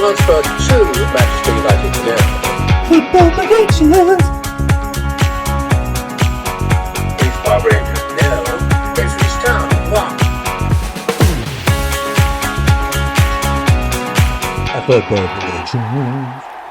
transfer to Manchester United today. Football predictions. If Barbara Andrews no, Ipswich Town 1. Football predictions.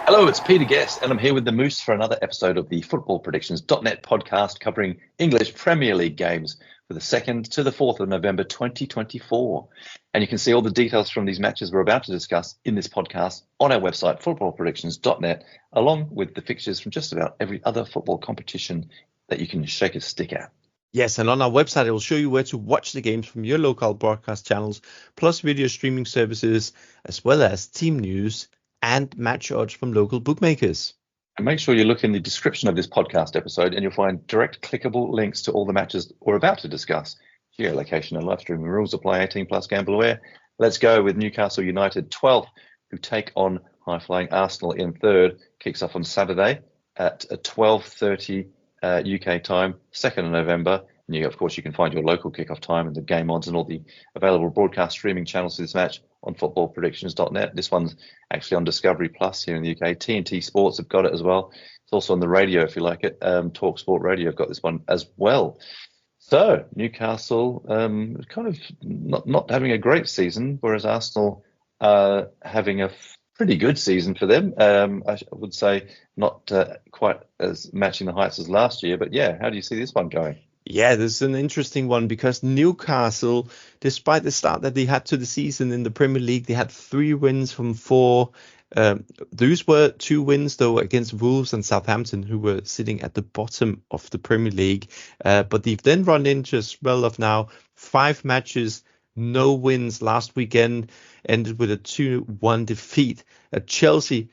Hello, it's Peter Guest, and I'm here with the Moose for another episode of the footballpredictions.net podcast covering English Premier League games for the 2nd to the 4th of November 2024. And you can see all the details from these matches we're about to discuss in this podcast on our website, footballpredictions.net, along with the fixtures from just about every other football competition that you can shake a stick at. Yes, and on our website, it will show you where to watch the games from your local broadcast channels, plus video streaming services, as well as team news and match odds from local bookmakers. And make sure you look in the description of this podcast episode and you'll find direct clickable links to all the matches we're about to discuss. Geolocation and live streaming rules apply, 18 plus gamble aware. Let's go with Newcastle United 12th, who take on high-flying Arsenal in 3rd. Kicks off on Saturday at 12:30 UK time, 2nd of November. And of course, you can find your local kickoff time and the game odds and all the available broadcast streaming channels for this match on footballpredictions.net. This one's actually on Discovery Plus here in the UK. TNT Sports have got it as well. It's also on the radio if you like it. Talk Sport Radio have got this one as well. So Newcastle kind of not having a great season, whereas Arsenal having a pretty good season for them. I would say not quite as matching the heights as last year, but yeah, how do you see this one going? Yeah, this is an interesting one because Newcastle, despite the start that they had to the season in the Premier League, they had 3 wins from 4. Those were 2 wins, though, against Wolves and Southampton, who were sitting at the bottom of the Premier League. But they've then run into a spell of now 5 matches, no wins. Last weekend ended with a 2-1 defeat at Chelsea,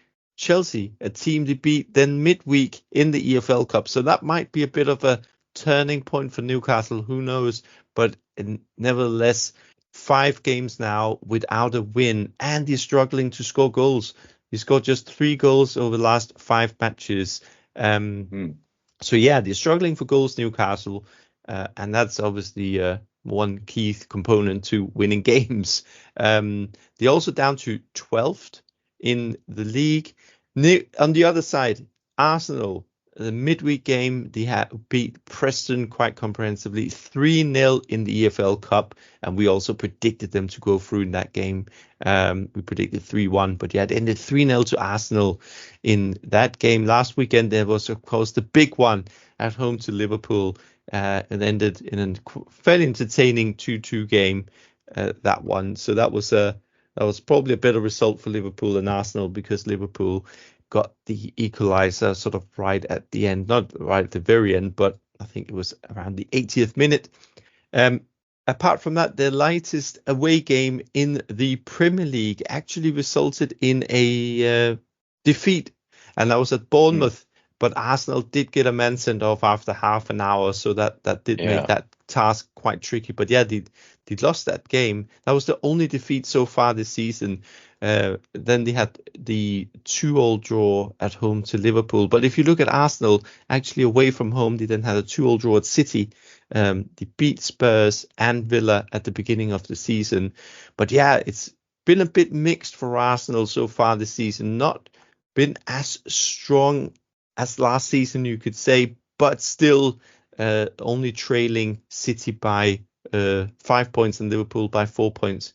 a team they beat then midweek in the EFL Cup. So that might be a bit of a turning point for Newcastle, who knows, but nevertheless 5 games now without a win, and he's struggling to score goals. He scored just 3 goals over the last 5 matches. So yeah, they're struggling for goals, Newcastle, and that's obviously one key component to winning games. They're also down to 12th in the league. On the other side, Arsenal, the midweek game, they had beat Preston quite comprehensively, 3-0 in the EFL Cup, and we also predicted them to go through in that game. We predicted 3-1, but yeah, it ended 3-0 to Arsenal in that game. Last weekend, there was, of course, the big one at home to Liverpool, and ended in a fairly entertaining 2-2 game, that one. So that was probably a better result for Liverpool than Arsenal, because Liverpool got the equalizer sort of right at the end, not right at the very end, but I think it was around the 80th minute. Apart from that, their lightest away game in the Premier League actually resulted in a defeat, and that was at Bournemouth. But Arsenal did get a man sent off after half an hour, so that did make that task quite tricky. But yeah, they lost that game. That was the only defeat so far this season. Then they had the 2-2 draw at home to Liverpool. But if you look at Arsenal, actually away from home, they then had a 2-2 draw at City. They beat Spurs and Villa at the beginning of the season. But yeah, it's been a bit mixed for Arsenal so far this season. Not been as strong as last season, you could say, but still only trailing City by 5 points and Liverpool by 4 points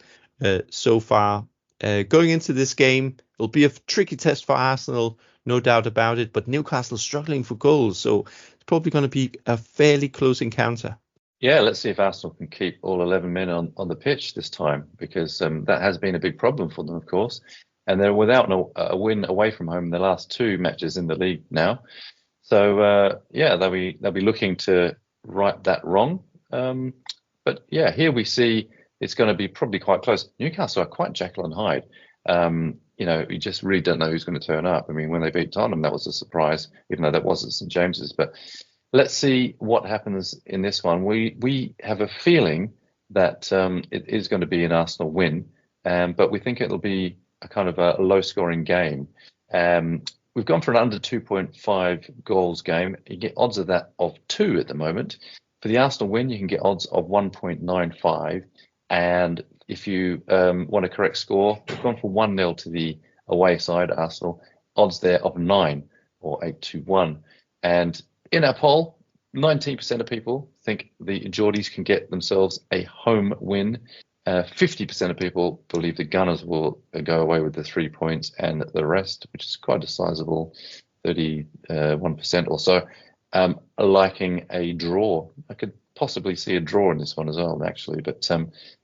so far. Going into this game, it'll be a tricky test for Arsenal, no doubt about it, but Newcastle struggling for goals, so it's probably going to be a fairly close encounter. Yeah, let's see if Arsenal can keep all 11 men on the pitch this time, because that has been a big problem for them, of course. And they're without a win away from home in the last 2 matches in the league now. So, yeah, they'll be looking to right that wrong. But, yeah, here we see it's going to be probably quite close. Newcastle are quite Jekyll and Hyde. You just really don't know who's going to turn up. I mean, when they beat Tottenham, that was a surprise, even though that was at St James's. But let's see what happens in this one. We have a feeling that it is going to be an Arsenal win, but we think it'll be a kind of a low-scoring game. We've gone for an under 2.5 goals game. You get odds of that of 2 at the moment. For the Arsenal win, you can get odds of 1.95. And if you want a correct score, we've gone for 1-0 to the away side, Arsenal. Odds there of 9 or 8-1. And in our poll, 19% of people think the Geordies can get themselves a home win. 50% of people believe the Gunners will go away with the 3 points, and the rest, which is quite a sizable 31% or so, are liking a draw. I could possibly see a draw in this one as well, actually. But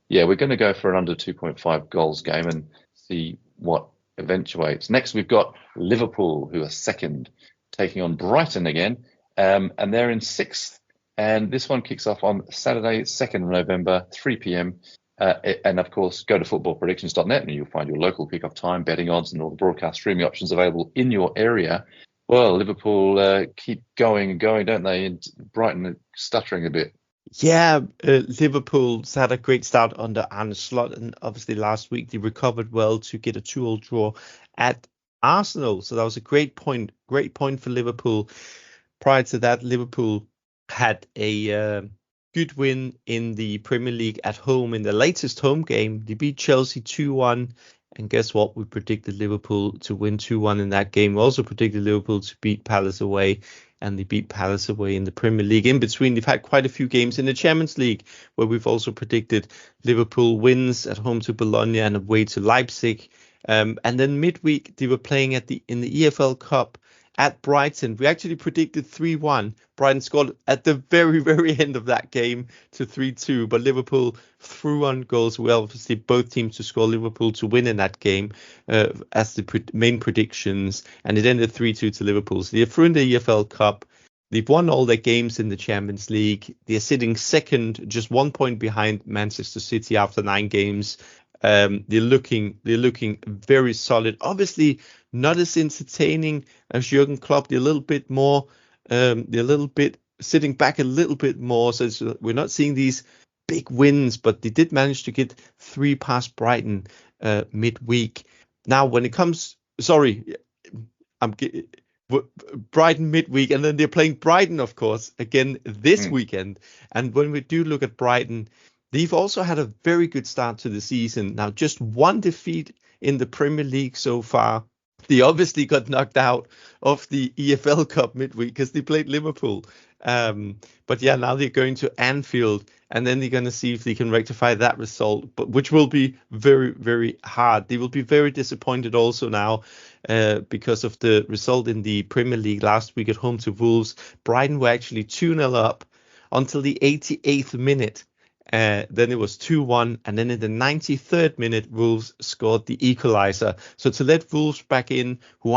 yeah, we're going to go for an under 2.5 goals game and see what eventuates. Next, we've got Liverpool, who are second, taking on Brighton again, and they're in sixth. And this one kicks off on Saturday, 2nd of November, 3 p.m. And of course, go to footballpredictions.net and you'll find your local kickoff time, betting odds, and all the broadcast streaming options available in your area. Well, Liverpool keep going and going, don't they? And Brighton are stuttering a bit. Yeah, Liverpool's had a great start under Arne Slot, and obviously last week they recovered well to get a 2-2 draw at Arsenal. So that was a great point for Liverpool. Prior to that, Liverpool had a good win in the Premier League at home in the latest home game. They beat Chelsea 2-1. And guess what? We predicted Liverpool to win 2-1 in that game. We also predicted Liverpool to beat Palace away, and they beat Palace away in the Premier League. In between, they've had quite a few games in the Champions League where we've also predicted Liverpool wins at home to Bologna and away to Leipzig. And then midweek, they were playing in the EFL Cup at Brighton. We actually predicted 3-1. Brighton scored at the very, very end of that game to 3-2, but Liverpool threw on goals. We obviously both teams to score, Liverpool to win in that game as the main predictions, and it ended 3-2 to Liverpool. So they're through in the EFL Cup. They've won all their games in the Champions League. They're sitting second, just 1 point behind Manchester City after 9 games. They're looking very solid. Obviously, not as entertaining as Jurgen Klopp. They're a little bit more. They're a little bit sitting back a little bit more. So we're not seeing these big wins, but they did manage to get 3 past Brighton midweek. Now, when it comes, Brighton midweek, and then they're playing Brighton, of course, again this weekend. And when we do look at Brighton, they've also had a very good start to the season. Now, just 1 defeat in the Premier League so far. They obviously got knocked out of the EFL Cup midweek because they played Liverpool. But yeah, now they're going to Anfield, and then they're going to see if they can rectify that result, but which will be very, very hard. They will be very disappointed also now because of the result in the Premier League last week at home to Wolves. Brighton were actually 2-0 up until the 88th minute. Then it was 2-1, and then in the 93rd minute, Wolves scored the equalizer. So to let Wolves back in, who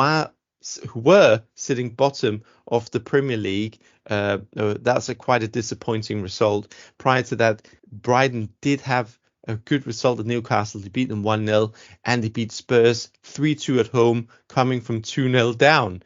were sitting bottom of the Premier League, that's quite a disappointing result. Prior to that, Brighton did have a good result at Newcastle. They beat them 1-0, and they beat Spurs 3-2 at home, coming from 2-0 down.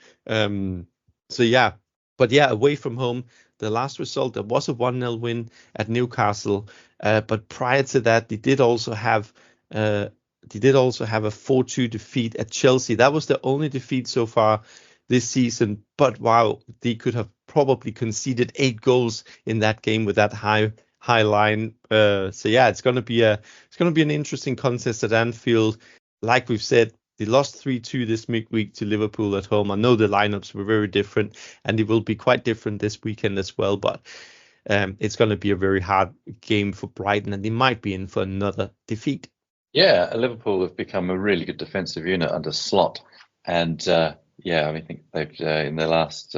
So yeah, but yeah, away from home, the last result, there was a 1-0 win at Newcastle, but prior to that, they did also have a 4-2 defeat at Chelsea. That was the only defeat so far this season. But wow, they could have probably conceded 8 goals in that game with that high line. So yeah, it's going to be an interesting contest at Anfield. Like we've said, they lost 3-2 this midweek to Liverpool at home. I know the lineups were very different, and they will be quite different this weekend as well. But it's going to be a very hard game for Brighton, and they might be in for another defeat. Yeah, Liverpool have become a really good defensive unit under Slot. And yeah, I think they've in their last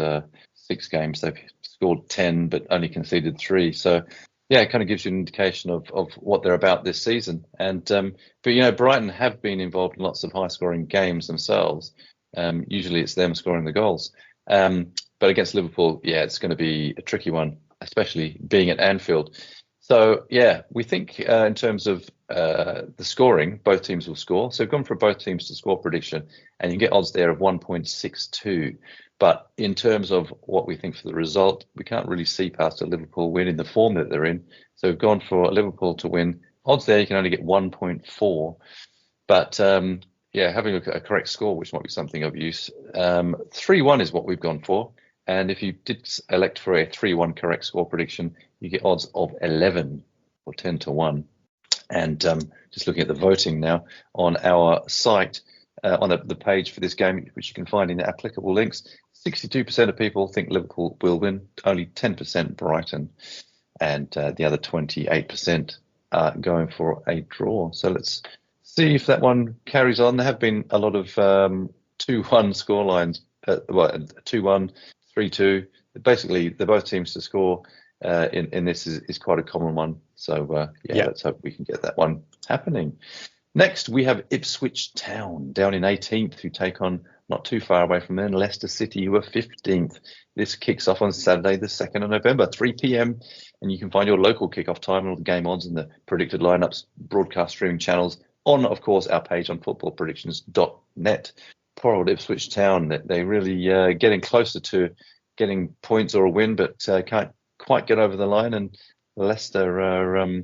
6 games, they've scored 10, but only conceded 3. So yeah, it kind of gives you an indication of what they're about this season. And but you know, Brighton have been involved in lots of high-scoring games themselves. Usually, it's them scoring the goals. But against Liverpool, yeah, it's going to be a tricky one, especially being at Anfield. So yeah, we think in terms of the scoring, both teams will score. So we've gone for both teams to score prediction, and you can get odds there of 1.62. But in terms of what we think for the result, we can't really see past a Liverpool win in the form that they're in. So we've gone for Liverpool to win. Odds there, you can only get 1.4. But yeah, having a correct score, which might be something of use. 3-1 is what we've gone for. And if you did elect for a 3-1 correct score prediction, you get odds of 11 or 10-1. And just looking at the voting now on our site, on the page for this game, which you can find in the applicable links. 62% of people think Liverpool will win, only 10% Brighton, and the other 28% are going for a draw. So let's see if that one carries on. There have been a lot of 2-1 scorelines, 2-1, 3-2. Basically, the both teams to score in this is quite a common one. So let's hope we can get that one happening. Next, we have Ipswich Town down in 18th, who take on, not too far away from there, Leicester City, who are 15th. This kicks off on Saturday, the 2nd of November, 3 p.m. And you can find your local kickoff time and all the game odds and the predicted lineups, broadcast streaming channels on, of course, our page on footballpredictions.net. Poor old Ipswich Town, they're really getting closer to getting points or a win, but can't quite get over the line. And Leicester are,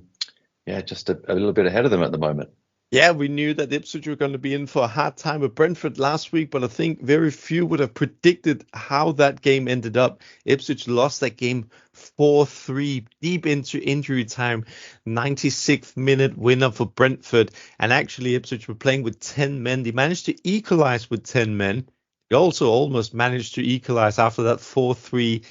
just a little bit ahead of them at the moment. Yeah, we knew that Ipswich were going to be in for a hard time with Brentford last week, but I think very few would have predicted how that game ended up. Ipswich lost that game 4-3 deep into injury time, 96th minute winner for Brentford. And actually, Ipswich were playing with 10 men. They managed to equalize with 10 men. They also almost managed to equalize after that 4-3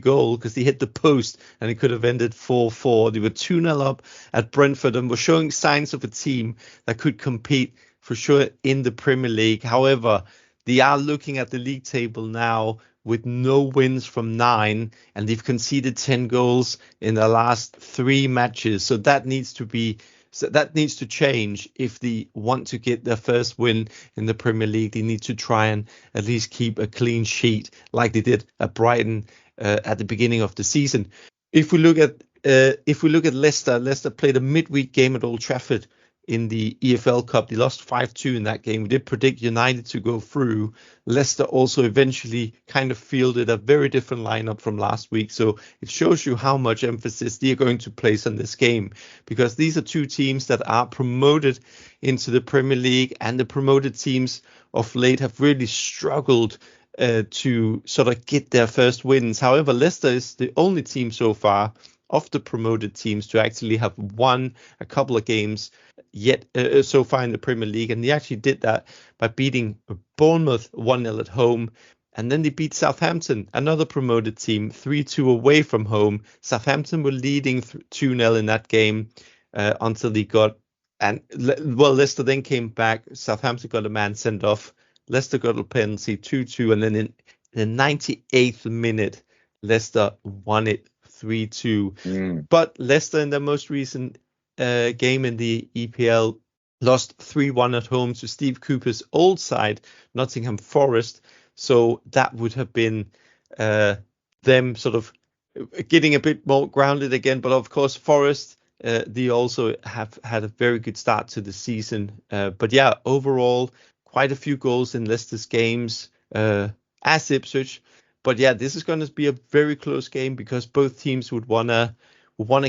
goal, because he hit the post and it could have ended 4-4. They were 2-0 up at Brentford and were showing signs of a team that could compete for sure in the Premier League. However, they are looking at the league table now with no wins from 9, and they've conceded 10 goals in the last 3 matches. So that needs to change if they want to get their first win in the Premier League. They need to try and at least keep a clean sheet like they did at Brighton at the beginning of the season. If we look at Leicester played a midweek game at Old Trafford in the EFL Cup. They lost 5-2 in that game. We did predict United to go through. Leicester also eventually kind of fielded a very different lineup from last week. So it shows you how much emphasis they are going to place on this game, because these are two teams that are promoted into the Premier League, and the promoted teams of late have really struggled to sort of get their first wins. However, Leicester is the only team so far of the promoted teams to actually have won a couple of games yet so far in the Premier League, and they actually did that by beating Bournemouth 1-0 at home, and then they beat Southampton, another promoted team, 3-2 away from home. Southampton were leading 2-0 in that game until they got, Leicester then came back. Southampton got a man sent off. Leicester got a penalty, 2-2, and then in the 98th minute, Leicester won it 3-2. But Leicester in their most recent game in the EPL lost 3-1 at home to Steve Cooper's old side, Nottingham Forest. So that would have been them sort of getting a bit more grounded again. But of course, Forest, they also have had a very good start to the season. But yeah, overall, quite a few goals in Leicester's games as Ipswich. But yeah, this is going to be a very close game because both teams would wanna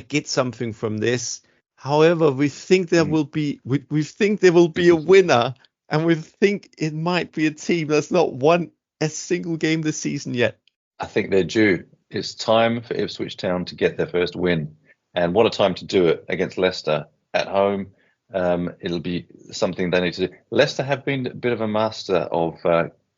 get something from this. However, we think there will be a winner, and we think it might be a team that's not won a single game this season yet. I think they're due. It's time for Ipswich Town to get their first win, and what a time to do it against Leicester at home. It'll be something they need to do. Leicester have been a bit of a master of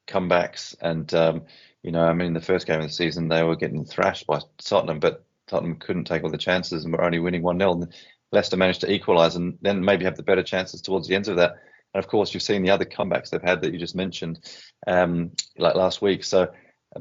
comebacks, and the first game of the season they were getting thrashed by Tottenham, but Tottenham couldn't take all the chances and were only winning 1-0. And Leicester managed to equalise and then maybe have the better chances towards the end of that. And of course, you've seen the other comebacks they've had that you just mentioned, like last week. So,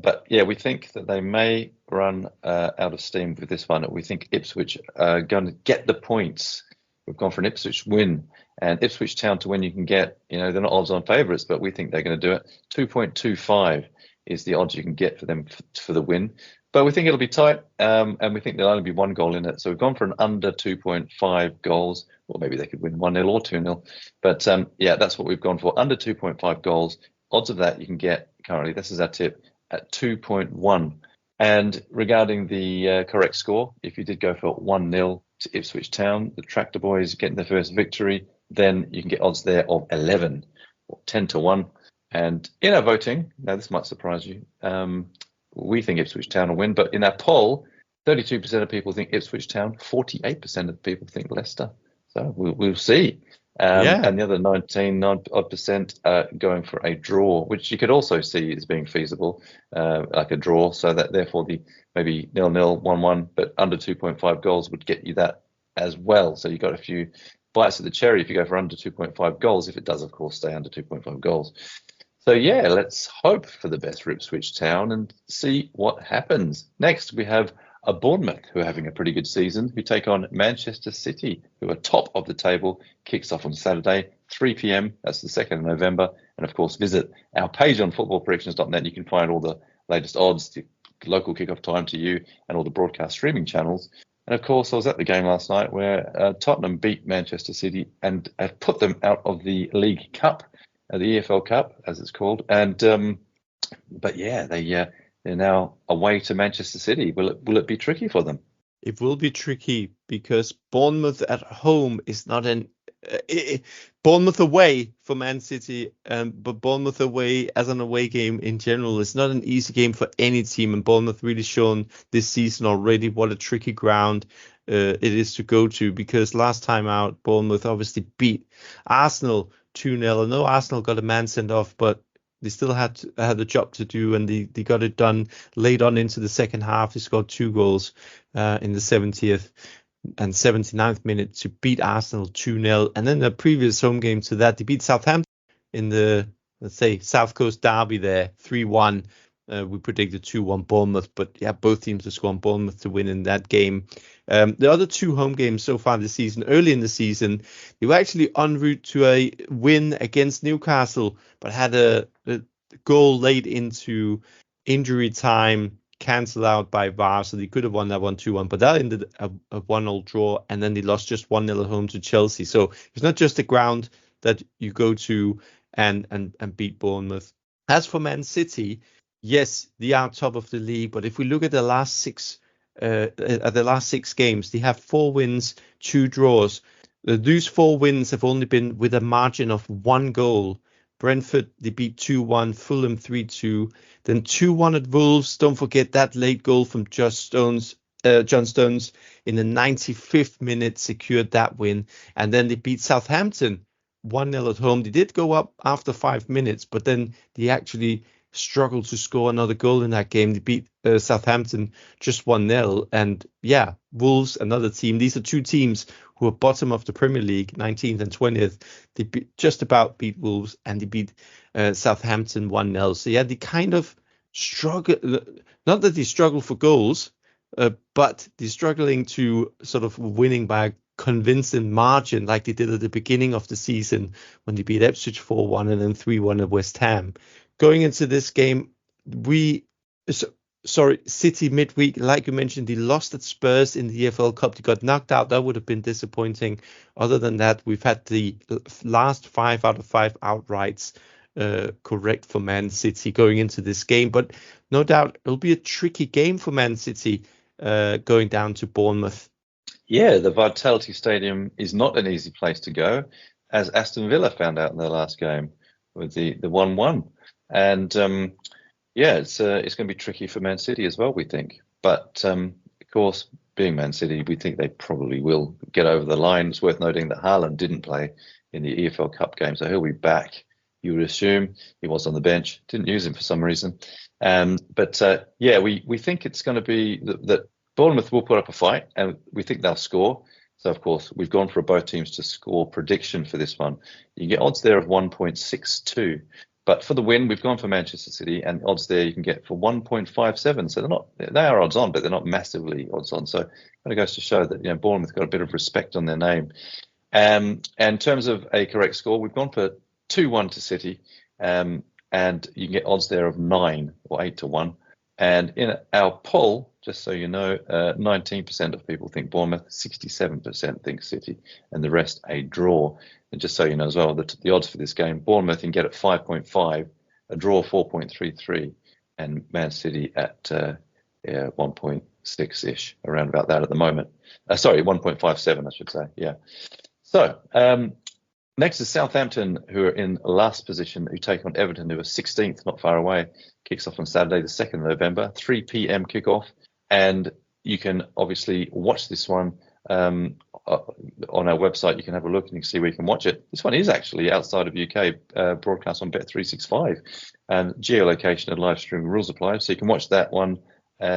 but yeah, we think that they may run out of steam with this one. We think Ipswich are going to get the points. We've gone for an Ipswich win, and Ipswich Town to win. You can get, they're not odds-on favourites, but we think they're going to do it. 2.25 is the odds you can get for them for the win. But we think it'll be tight, and we think there'll only be one goal in it. So we've gone for an under 2.5 goals, or maybe they could win 1-0 or 2-0. But that's what we've gone for, under 2.5 goals. Odds of that you can get currently, this is our tip, at 2.1. And regarding the correct score, if you did go for 1-0 to Ipswich Town, the Tractor Boys getting their first victory, then you can get odds there of 11 or 10-1. And in our voting, now this might surprise you, we think Ipswich Town will win, but in our poll, 32% of people think Ipswich Town, 48% of people think Leicester. So we'll see. And the other 19% going for a draw, which you could also see as being feasible, like a draw. So that therefore the maybe 0-0, 1-1, but under 2.5 goals would get you that as well. So you got a few bites of the cherry if you go for under 2.5 goals, if it does, of course, stay under 2.5 goals. So yeah, let's hope for the best for Ipswich Town and see what happens. Next, we have a Bournemouth, who are having a pretty good season, who take on Manchester City, who are top of the table. Kicks off on Saturday, 3 p.m. That's the 2nd of November. And of course, visit our page on footballpredictions.net. You can find all the latest odds, the local kickoff time to you, and all the broadcast streaming channels. And of course, I was at the game last night where Tottenham beat Manchester City and put them out of the League Cup, the EFL Cup, as it's called. And but yeah, they're now away to Manchester City. Will it be tricky for them? It will be tricky because Bournemouth at home is not Bournemouth away for Man City, but Bournemouth away as an away game in general is not an easy game for any team. And Bournemouth really shown this season already what a tricky ground it is to go to, because last time out, Bournemouth obviously beat Arsenal 2-0. I know Arsenal got a man sent off, but they still had a job to do, and they got it done late on into the second half. They scored 2 goals in the 70th and 79th minute to beat Arsenal 2-0. And then the previous home game to that, they beat Southampton in the, let's say, South Coast derby there, 3-1. We predicted 2-1 Bournemouth, but yeah, both teams have scored Bournemouth to win in that game. The other 2 home games so far this season, early in the season, they were actually en route to a win against Newcastle, but had a goal late into injury time cancelled out by VAR, so they could have won that 1-2-1, but that ended a 1-0 draw, and then they lost just 1-0 at home to Chelsea. So it's not just the ground that you go to and beat Bournemouth. As for Man City, yes, they are top of the league, but if we look at the last 6 games, they have 4 wins, 2 draws. Those 4 wins have only been with a margin of 1 goal. Brentford, they beat 2-1, Fulham 3-2, then 2-1 at Wolves. Don't forget that late goal from John Stones in the 95th minute secured that win. And then they beat Southampton 1-0 at home. They did go up after 5 minutes, but then they actually struggled to score another goal in that game. They beat Southampton just 1-0. And yeah, Wolves, another team. These are 2 teams who are bottom of the Premier League, 19th and 20th. They just about beat Wolves, and they beat Southampton 1-0. So yeah, they kind of struggle. Not that they struggle for goals, but they're struggling to sort of winning by a convincing margin like they did at the beginning of the season when they beat Ipswich 4-1 and then 3-1 at West Ham. Going into this game, City midweek, like you mentioned, they lost at Spurs in the EFL Cup. They got knocked out. That would have been disappointing. Other than that, we've had the last 5 out of 5 outrights correct for Man City going into this game. But no doubt it'll be a tricky game for Man City going down to Bournemouth. Yeah, the Vitality Stadium is not an easy place to go, as Aston Villa found out in their last game with the 1-1. And yeah, it's going to be tricky for Man City as well, we think. But of course, being Man City, we think they probably will get over the line. It's worth noting that Haaland didn't play in the EFL Cup game, so he'll be back. You would assume he was on the bench, didn't use him for some reason. But yeah, we think it's going to be that Bournemouth will put up a fight, and we think they'll score. So, of course, we've gone for both teams to score prediction for this one. You get odds there of 1.62. But for the win, we've gone for Manchester City, and odds there you can get for 1.57. So they are odds on, but they're not massively odds on. So it kind of goes to show that Bournemouth got a bit of respect on their name. And in terms of a correct score, we've gone for 2-1 to City, and you can get odds there of 9 or 8-1. And in our poll, just so you know, 19% of people think Bournemouth, 67% think City, and the rest a draw. And just so you know as well, the odds for this game, Bournemouth you can get at 5.5, a draw 4.33, and Man City at 1.6-ish, around about that at the moment. 1.57, I should say, yeah. So next is Southampton, who are in last position, who take on Everton, who are 16th, not far away. Kicks off on Saturday, the 2nd of November, 3 p.m. kickoff. And you can obviously watch this one on our website. You can have a look and you can see where you can watch it. This one is actually outside of UK, broadcast on Bet365, and geolocation and live streaming rules apply. So you can watch that one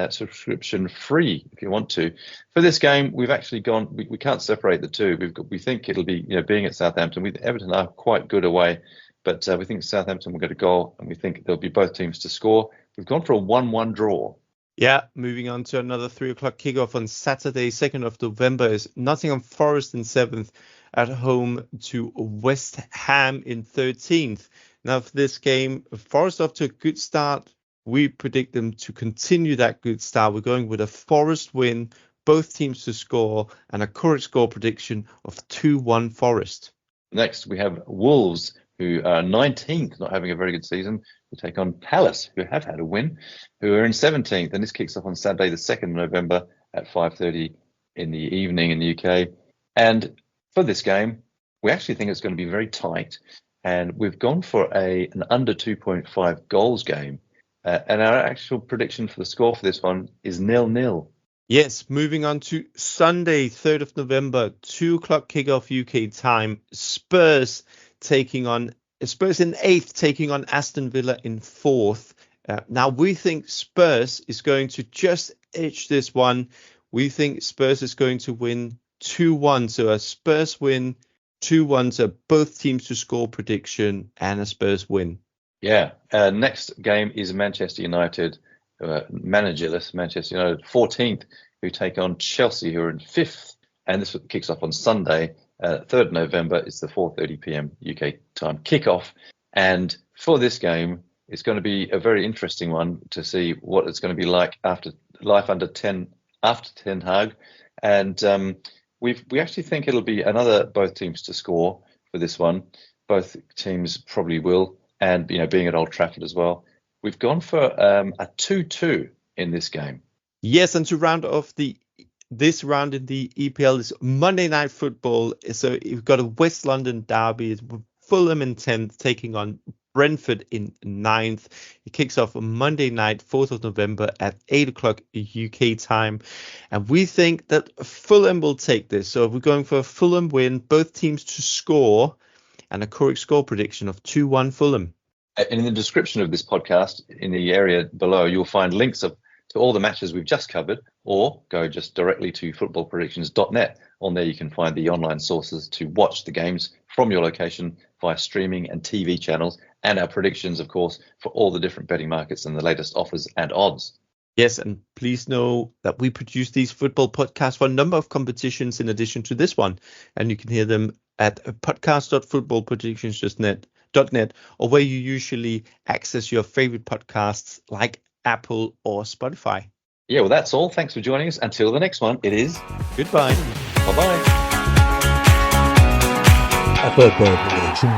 subscription free if you want to. For this game, we've actually gone. We can't separate the two. We think it'll be, being at Southampton. Everton are quite good away, but we think Southampton will get a goal, and we think there'll be both teams to score. We've gone for a 1-1 draw. Yeah, moving on to another 3 o'clock kickoff on Saturday, 2nd of November, is Nottingham Forest in 7th at home to West Ham in 13th. Now, for this game, Forest off to a good start. We predict them to continue that good start. We're going with a Forest win, both teams to score, and a correct score prediction of 2-1 Forest. Next, we have Wolves, who are 19th, not having a very good season, to take on Palace, who have had a win, who are in 17th. And this kicks off on Saturday, the 2nd of November at 5:30 in the evening in the UK. And for this game, we actually think it's going to be very tight. And we've gone for an under 2.5 goals game. And our actual prediction for the score for this one is 0-0. Yes, moving on to Sunday, 3rd of November, 2 o'clock kickoff UK time. Spurs in 8th, taking on Aston Villa in 4th. Now, we think Spurs is going to just edge this one. We think Spurs is going to win 2-1. So a Spurs win, 2-1. So both teams to score prediction and a Spurs win. Yeah. Next game is Manchester United, managerless Manchester United, 14th, who take on Chelsea, who are in 5th. And this kicks off on Sunday, 3rd November. It's the 4:30 p.m. UK time kickoff. And for this game, it's going to be a very interesting one to see what it's going to be like after Ten Hag. And we actually think it'll be both teams to score for this one. Both teams probably will. And, being at Old Trafford as well. We've gone for a 2-2 in this game. Yes, and to round off this round in the EPL is Monday Night Football. So you've got a West London derby. It's Fulham in 10th, taking on Brentford in 9th. It kicks off on Monday night, 4th of November at 8 o'clock UK time. And we think that Fulham will take this. So we're going for a Fulham win, both teams to score, and a correct score prediction of 2-1 Fulham. And in the description of this podcast, in the area below, you'll find links to all the matches we've just covered, or go just directly to footballpredictions.net. On there, you can find the online sources to watch the games from your location via streaming and TV channels, and our predictions, of course, for all the different betting markets and the latest offers and odds. Yes, and please know that we produce these football podcasts for a number of competitions in addition to this one, and you can hear them at podcast.footballpredictions.net, or where you usually access your favorite podcasts like Apple or Spotify. Yeah, well, that's all. Thanks for joining us. Until the next one, it is goodbye. Bye-bye. A football prediction.